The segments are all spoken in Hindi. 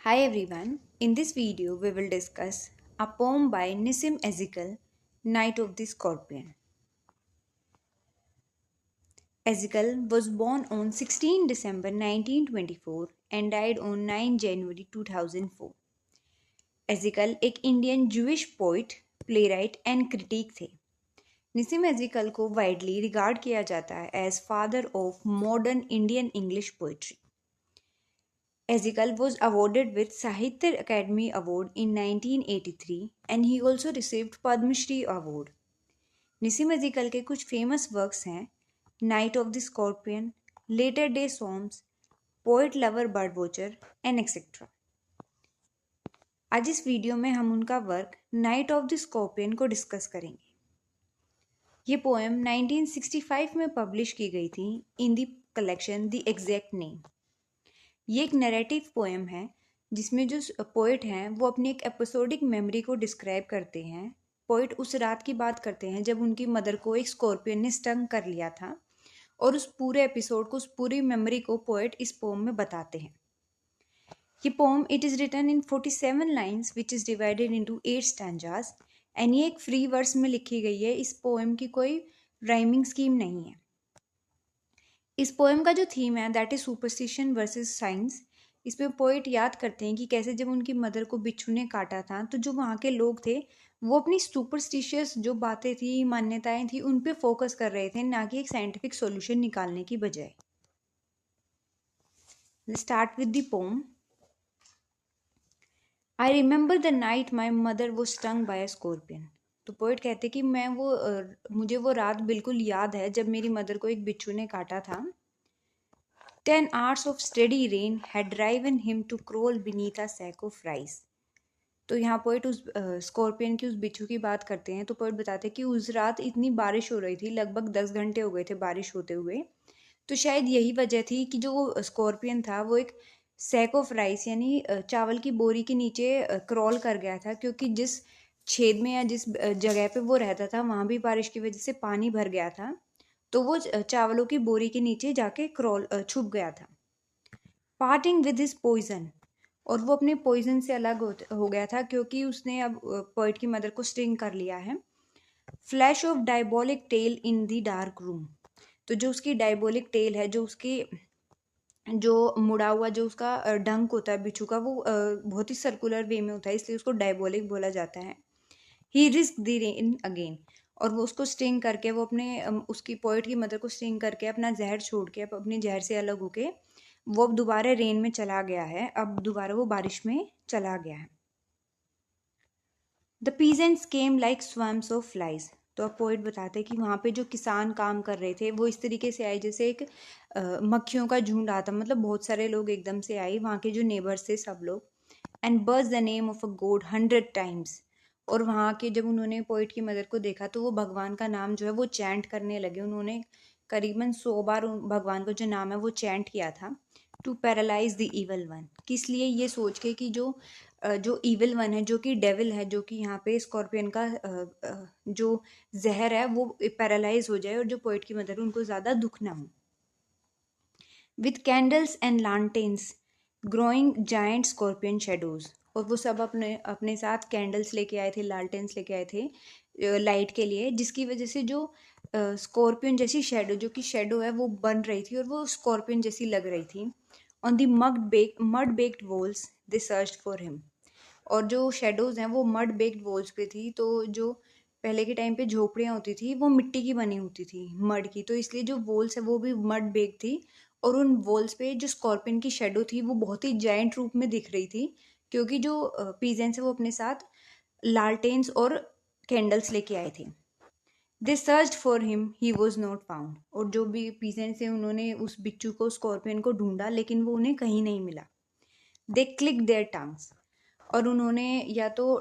Hi everyone, in this video we will discuss a poem by Nissim Ezekiel, Night of the Scorpion. Ezekiel was born on 16 December 1924 and died on 9 January 2004. Ezekiel एक Indian Jewish poet, playwright and critic थे। निसिम एजिकल को वाइडली रिगार्ड किया जाता है as father of modern Indian English poetry. Ezekiel was awarded with Sahitya Academy Award in 1983 and he also received Padma Shri Award. निसिम एजिकल के कुछ फेमस वर्क्स हैं night of the scorpion, latter day songs, poet lover bird watcher and etcetera. आज इस वीडियो में हम उनका work night of the scorpion को डिस्कस करेंगे। ये पोएम 1965 में पब्लिश की गई थी in the collection the exact name. ये एक नैरेटिव पोएम है जिसमें जो पोइट हैं वो अपनी एक एपिसोडिक मेमोरी को डिस्क्राइब करते हैं। पोइट उस रात की बात करते हैं जब उनकी मदर को एक स्कॉर्पियन ने स्टंग कर लिया था और उस पूरे एपिसोड को, उस पूरी मेमोरी को पोइट इस पोएम में बताते हैं। ये poem it is written in 47 lines which is divided into 8 stanzas and ये एक फ्री वर्स में लिखी गई है। इस पोएम की कोई राइमिंग स्कीम नहीं है। इस पोएम का जो थीम है that is superstition versus science. इसमें पोइट याद करते हैं कि कैसे जब उनकी मदर को बिच्छू ने काटा था तो जो वहाँ के लोग थे वो अपनी सुपरस्टिशियस जो बातें थी, मान्यताएं थी, उन पे फोकस कर रहे थे, ना कि एक साइंटिफिक सॉल्यूशन निकालने की बजाय। Start with the pome. I remember the night my mother वो स्टंग बाय अ स्कॉर्पियन। तो पोइट कहते कि मुझे वो रात बिल्कुल याद है जब मेरी मदर को एक बिच्छू ने काटा था। 10 hours of steady rain had driven him to crawl beneath a sack of rice. तो यहाँ पोइट उस स्कॉर्पियन की, उस बिच्छू की बात करते हैं। तो पोइट बताते हैं कि उस रात इतनी बारिश हो रही थी, लगभग 10 घंटे हो गए थे बारिश होते हुए। तो शायद यही वजह थी कि जो स्कॉर्पियन था वो एक सैक ऑफ राइस यानी चावल की बोरी के नीचे क्रॉल कर गया था, क्योंकि जिस छेद में या जिस जगह पे वो रहता था वहाँ भी बारिश की वजह से पानी भर गया था। तो वो चावलों की बोरी के नीचे जाके छुप गया था। पार्टिंग विद हिज पॉइजन, और वो अपने पॉइजन से अलग हो गया था क्योंकि उसने अब पोइट की मदर को स्टिंग कर लिया है। Flash of diabolic tail in the dark room. तो जो उसकी डायबोलिक टेल है, जो उसकी जो मुड़ा हुआ जो उसका डंक होता है बिच्छू का, वो बहुत ही सर्कुलर वे में होता है, इसलिए उसको डायबोलिक बोला जाता है। ही रिस्क द रेन अगेन, और वो उसको स्टिंग करके, वो अपने उसकी पोइट की मदर को स्टिंग करके अपना जहर छोड़ के, अपनी जहर से अलग होके वो अब दोबारा रेन में चला गया है। अब दोबारा वो बारिश में चला गया है। The peasants came like swamps of flies. तो अब पोइट बताते हैं कि वहाँ पे जो किसान काम कर रहे थे वो इस तरीके से आए जैसे एक मक्खियों का झुंड आता, मतलब बहुत सारे लोग एकदम से आए, वहाँ के जो नेबर्स थे सब लोग। एंड बर्ज the name of a God 100 times. और वहाँ के जब उन्होंने पोइट की मदर को देखा तो वो भगवान का नाम जो है वो चैंट करने लगे। उन्होंने करीबन 100 बार भगवान का जो नाम है वो चैंट किया था। To paralyse the evil one, किस लिए? ये सोच के कि जो इविल वन है, जो कि डेविल है, जो कि यहाँ पे स्कॉर्पियन का जो जहर है वो पैरालाइज हो जाए और जो पोइट की मदर उनको ज़्यादा दुख ना हो। With candles and lanterns growing giant scorpion shadows. और वो सब अपने अपने साथ कैंडल्स लेके आए थे, लालटेन्स लेके आए थे लाइट के लिए, जिसकी वजह से जो स्कॉर्पियन जैसी शेडो, जो कि शेडो है वो बन रही थी और वो स्कॉर्पियन जैसी लग रही थी। On the mud baked walls they search for him. और जो शेडोज हैं वो मड बेक्ड वॉल्स पे थी। तो जो पहले के टाइम पे झोपड़ियाँ होती थी वो मिट्टी की बनी होती थी, मड की, तो इसलिए जो वॉल्स है वो भी मड बेक्ड थी। और उन वॉल्स पे जो स्कॉर्पियन की शेडो थी वो बहुत ही जायंट रूप में दिख रही थी, क्योंकि जो पीजेंट्स है वो अपने साथ लालटेन्स और कैंडल्स लेके आए थे। They search for him, he was not found. और जो भी पीजेंट्स हैं उन्होंने उस बिच्छू को, स्कॉर्पियन को ढूंढा, लेकिन वो उन्हें कहीं नहीं मिला। दे क्लिक देयर टंग्स, और उन्होंने या तो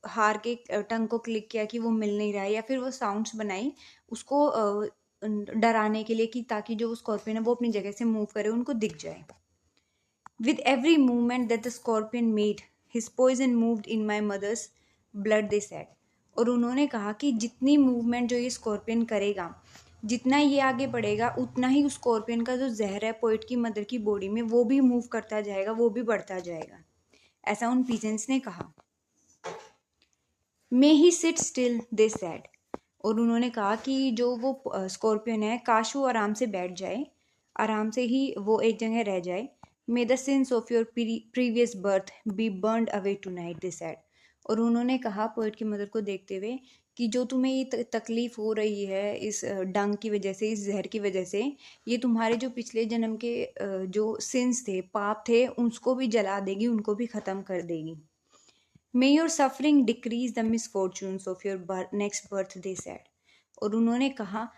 हार के टंग को क्लिक किया कि वो मिल नहीं रहा है, या फिर वो साउंड्स बनाई उसको डराने के लिए कि ताकि जो स्कॉर्पियन है वो अपनी जगह से मूव करे, उनको दिख जाए। With every movement that the scorpion made his poison moved in my mother's blood, they said. और उन्होंने कहा कि जितनी मूवमेंट जो ये स्कॉर्पियन करेगा जितना ये आगे बढ़ेगा उतना ही उस स्कॉर्पियन का जो जहर है पोइट की मदर की बॉडी में वो भी मूव करता जाएगा, वो भी बढ़ता जाएगा, ऐसा उन पीजेंट्स ने कहा। मे ही सिट स्टिल दे सेड, और उन्होंने कहा कि जो वो स्कॉर्पियन है काश वो आराम से बैठ जाए, आराम से ही वो एक जगह रह जाए। May the sins of your previous birth be burned away tonight they said, और उन्होंने कहा पोइट की मदर को देखते हुए कि जो तुम्हें ये तकलीफ हो रही है इस डंग की वजह से, इस जहर की वजह से, ये तुम्हारे जो पिछले जन्म के जो सिंस थे, पाप थे, उसको भी जला देगी, उनको भी ख़त्म कर देगी। मे your suffering decrease the misfortunes of your next birth they said, और उन्होंने कहा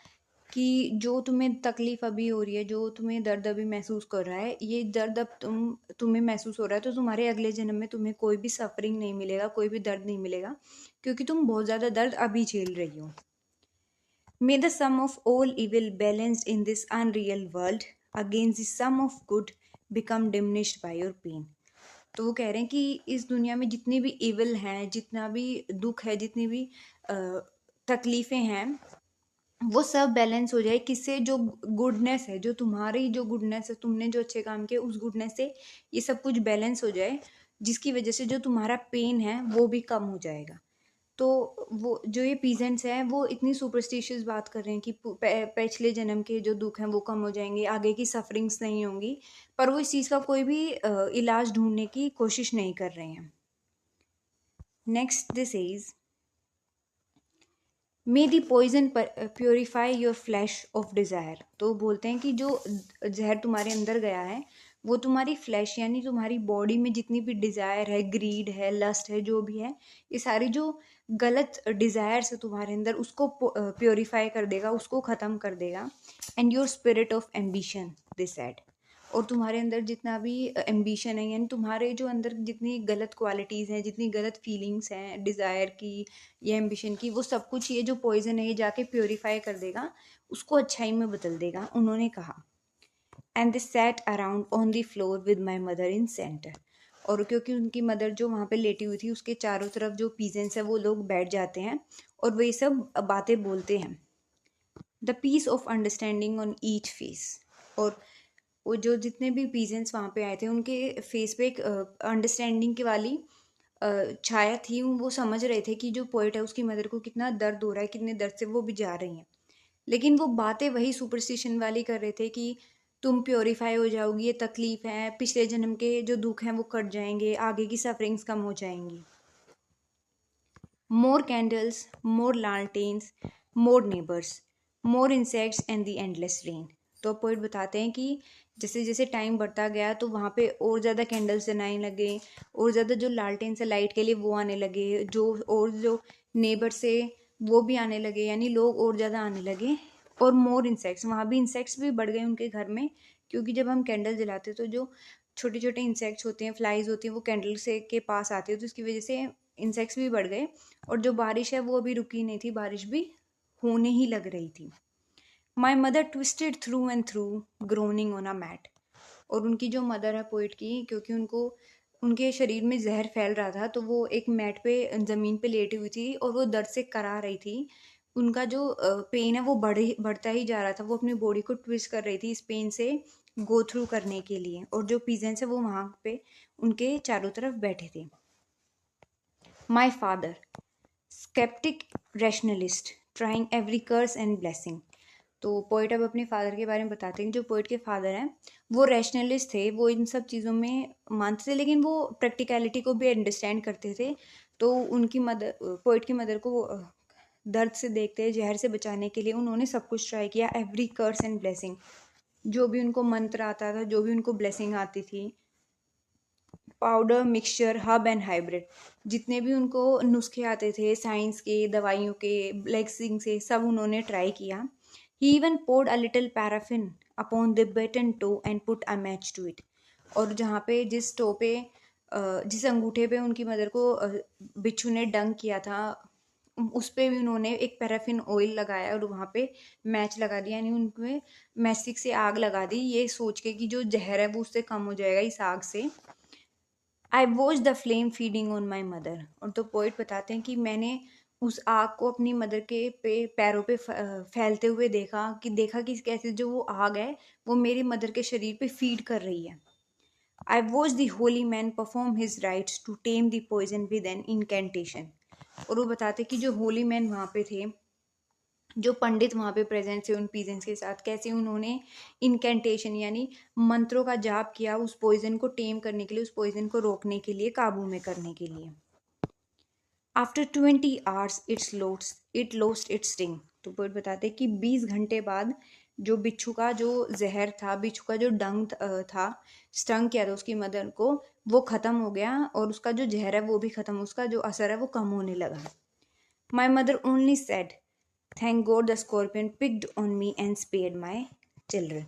कि जो तुम्हें तकलीफ अभी हो रही है, जो तुम्हें दर्द अभी महसूस कर रहा है, ये दर्द अब तुम्हें महसूस हो रहा है तो तुम्हारे अगले जन्म में तुम्हें कोई भी सफरिंग नहीं मिलेगा, कोई भी दर्द नहीं मिलेगा, क्योंकि तुम बहुत ज़्यादा दर्द अभी झेल रही हो। May the sum of all evil balanced in this unreal world against the sum of good become diminished by your pain. तो वो कह रहे हैं कि इस दुनिया में जितनी भी इविल हैं, जितना भी दुख है, जितनी भी तकलीफ़ें हैं, वो सब बैलेंस हो जाए किससे, जो गुडनेस है, जो तुम्हारी जो गुडनेस है, तुमने जो अच्छे काम किए उस गुडनेस से ये सब कुछ बैलेंस हो जाए, जिसकी वजह से जो तुम्हारा पेन है वो भी कम हो जाएगा। तो वो जो ये पीजेंट्स हैं वो इतनी सुपरस्टिशियस बात कर रहे हैं कि पिछले जन्म के जो दुख हैं वो कम हो जाएंगे, आगे की सफरिंग्स नहीं होंगी, पर वो इस चीज़ का कोई भी इलाज ढूंढने की कोशिश नहीं कर रहे हैं। Next this is may the poison purify your flesh of desire. तो बोलते हैं कि जो जहर तुम्हारे अंदर गया है वो तुम्हारी फ्लैश यानी तुम्हारी बॉडी में जितनी भी डिज़ायर है, ग्रीड है, लस्ट है, जो भी है, ये सारी जो गलत डिज़ायर्स है तुम्हारे अंदर उसको प्योरीफाई कर देगा, उसको ख़त्म कर देगा। And your spirit of ambition this said, और तुम्हारे अंदर जितना भी एम्बिशन है, यानी तुम्हारे जो अंदर जितनी गलत क्वालिटीज़ हैं, जितनी गलत फीलिंग्स हैं डिज़ायर की या एम्बिशन की, वो सब कुछ ये जो पॉइजन है ये जाके प्योरीफाई कर देगा, उसको अच्छाई में बदल देगा, उन्होंने कहा। And they sat around on the floor with my mother in centre, और क्योंकि उनकी मदर जो वहाँ पे लेटी हुई थी उसके चारों तरफ जो पीजेंट्स है वो लोग बैठ जाते हैं और वही सब बातें बोलते हैं। The peace of understanding on each face, और वो जो जितने भी पीजेंट्स वहाँ पे आए थे उनके फेस पे एक अंडरस्टैंडिंग की वाली छाया थी। वो समझ रहे थे कि जो पोइट है उसकी मदर को कितना दर्द हो रहा है, कितने दर्द से वो भी जा रही हैं, लेकिन वो बातें वही सुपरस्टिशन वाली कर रहे थे कि तुम प्योरीफाई हो जाओगी, ये तकलीफ है, पिछले जन्म के जो दुख हैं वो कट जाएंगे, आगे की सफरिंग्स कम हो जाएंगी। More candles, more lanterns, more neighbours, more insects and the endless rain. तो पोइट बताते हैं कि जैसे जैसे टाइम बढ़ता गया तो वहाँ पे और ज़्यादा कैंडल्स जलाने लगे, और ज़्यादा जो लालटेन से लाइट के लिए वो आने लगे, जो नेबर से वो भी आने लगे, यानी लोग और ज़्यादा आने लगे। और मोर इंसेक्ट्स, वहाँ भी इंसेक्ट्स भी बढ़ गए उनके घर में, क्योंकि जब हम कैंडल जलाते तो जो छोटे छोटे इंसेक्ट्स होते हैं, फ्लाइज होती हैं, वो कैंडल से के पास आती है, तो इसकी वजह से इंसेक्ट्स भी बढ़ गए। और जो बारिश है वो अभी रुकी नहीं थी, बारिश भी होने ही लग रही थी। My mother twisted through and through groaning on a mat, और उनकी जो मदर है पोइट की, क्योंकि उनको उनके शरीर में जहर फैल रहा था तो वो एक मैट पे ज़मीन पे लेटी हुई थी और वो दर्द से करा रही थी। उनका जो पेन है वो बढ़ता ही जा रहा था, वो अपनी बॉडी को ट्विस्ट कर रही थी इस पेन से गो थ्रू करने के लिए, और जो पीजेंट्स है वो वहाँ पे उनके चारों तरफ बैठे थे। My father sceptic rationalist trying every curse and blessing. तो पोइट अब अपने फादर के बारे में बताते हैं। जो पोइट के फादर हैं वो रैशनलिस्ट थे, वो इन सब चीज़ों में मानते थे, लेकिन वो प्रैक्टिकलिटी को भी अंडरस्टैंड करते थे। तो उनकी मदर, पोइट की मदर को दर्द से देखते, जहर से बचाने के लिए उन्होंने सब कुछ ट्राई किया, एवरी कर्स एंड ब्लेसिंग, जो भी उनको मंत्र आता था, जो भी उनको ब्लेसिंग आती थी, powder, mixture, hub and hybrid, जितने भी उनको नुस्खे आते थे साइंस के, दवाइयों के, ब्लेसिंग से, सब उन्होंने ट्राई किया। He even poured a little paraffin upon the bitten toe and put a match to it, और जहाँ पे जिस टो पे जिस अंगूठे पे उनकी मदर को बिच्छू ने डंक किया था उस पे भी उन्होंने एक पैराफिन ऑयल लगाया और वहाँ पे मैच लगा दिया, यानी उनमें मैस्टिक से आग लगा दी, ये सोच के कि जो जहर है वो उससे कम हो जाएगा इस आग से। आई watch the flame feeding on my mother, और तो पोइट बताते हैं कि मैंने उस आग को अपनी मदर के पैरों पे फैलते हुए देखा कि कैसे जो वो आग है वो मेरी मदर के शरीर पे फीड कर रही है। I watch the holy man perform his rites to tame the poison with an incantation. और वो बताते कि जो होली मैन वहाँ पे थे, जो पंडित वहाँ पे प्रेजेंट थे उन पीजेंट्स के साथ, कैसे उन्होंने इनकेंटेशन यानी मंत्रों का जाप किया उस पॉइजन को टेम करने के लिए, उस पॉइजन को रोकने के लिए, काबू में करने के लिए। After 20 hours it lost its sting. तो पोएट बताते कि 20 घंटे बाद जो बिच्छू का जो जहर था, बिच्छू का जो डंग था, स्टंग किया था उसकी मदर को, वो खत्म हो गया और उसका जो जहर है वो भी खत्म, उसका जो असर है वो कम होने लगा। My mother only said thank God the scorpion picked on me and spared my children.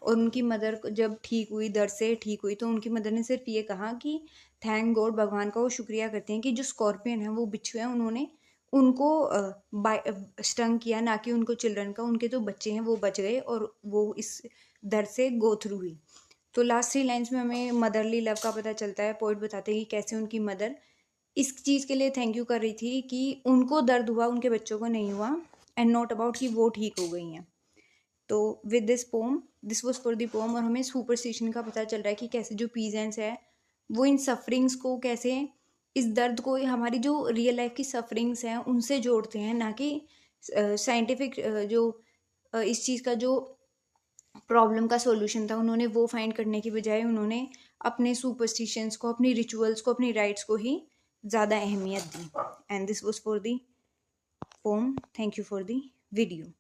और उनकी मदर जब ठीक हुई, दर्द से ठीक हुई, तो उनकी मदर ने सिर्फ ये कहा कि थैंक गॉड, भगवान का वो शुक्रिया करते हैं कि जो स्कॉर्पियन है, वो बिच्छू है, उन्होंने उनको स्टंग किया, ना कि उनको चिल्ड्रन का, उनके जो बच्चे हैं वो बच गए और वो इस दर्द से गो थ्रू हुई। तो लास्ट 3 लाइन्स में हमें मदरली लव का पता चलता है। पोइट बताते हैं कि कैसे उनकी मदर इस चीज़ के लिए थैंक यू कर रही थी कि उनको दर्द हुआ, उनके बच्चों को नहीं हुआ, एंड नॉट अबाउट कि वो ठीक हो गई हैं। तो with this was for the poem. और हमें सुपरस्टिशन का पता चल रहा है कि कैसे जो पीजेंट्स है वो इन सफरिंग्स को, कैसे इस दर्द को हमारी जो रियल लाइफ की सफरिंग्स हैं उनसे जोड़ते हैं, ना कि साइंटिफिक जो इस चीज़ का जो प्रॉब्लम का सॉल्यूशन था उन्होंने वो फाइंड करने की बजाय उन्होंने अपने सुपरस्टिशंस को, अपनी रिचुअल्स को, अपनी राइट्स को ही ज़्यादा अहमियत दी। And this was for the poem. Thank you for the video.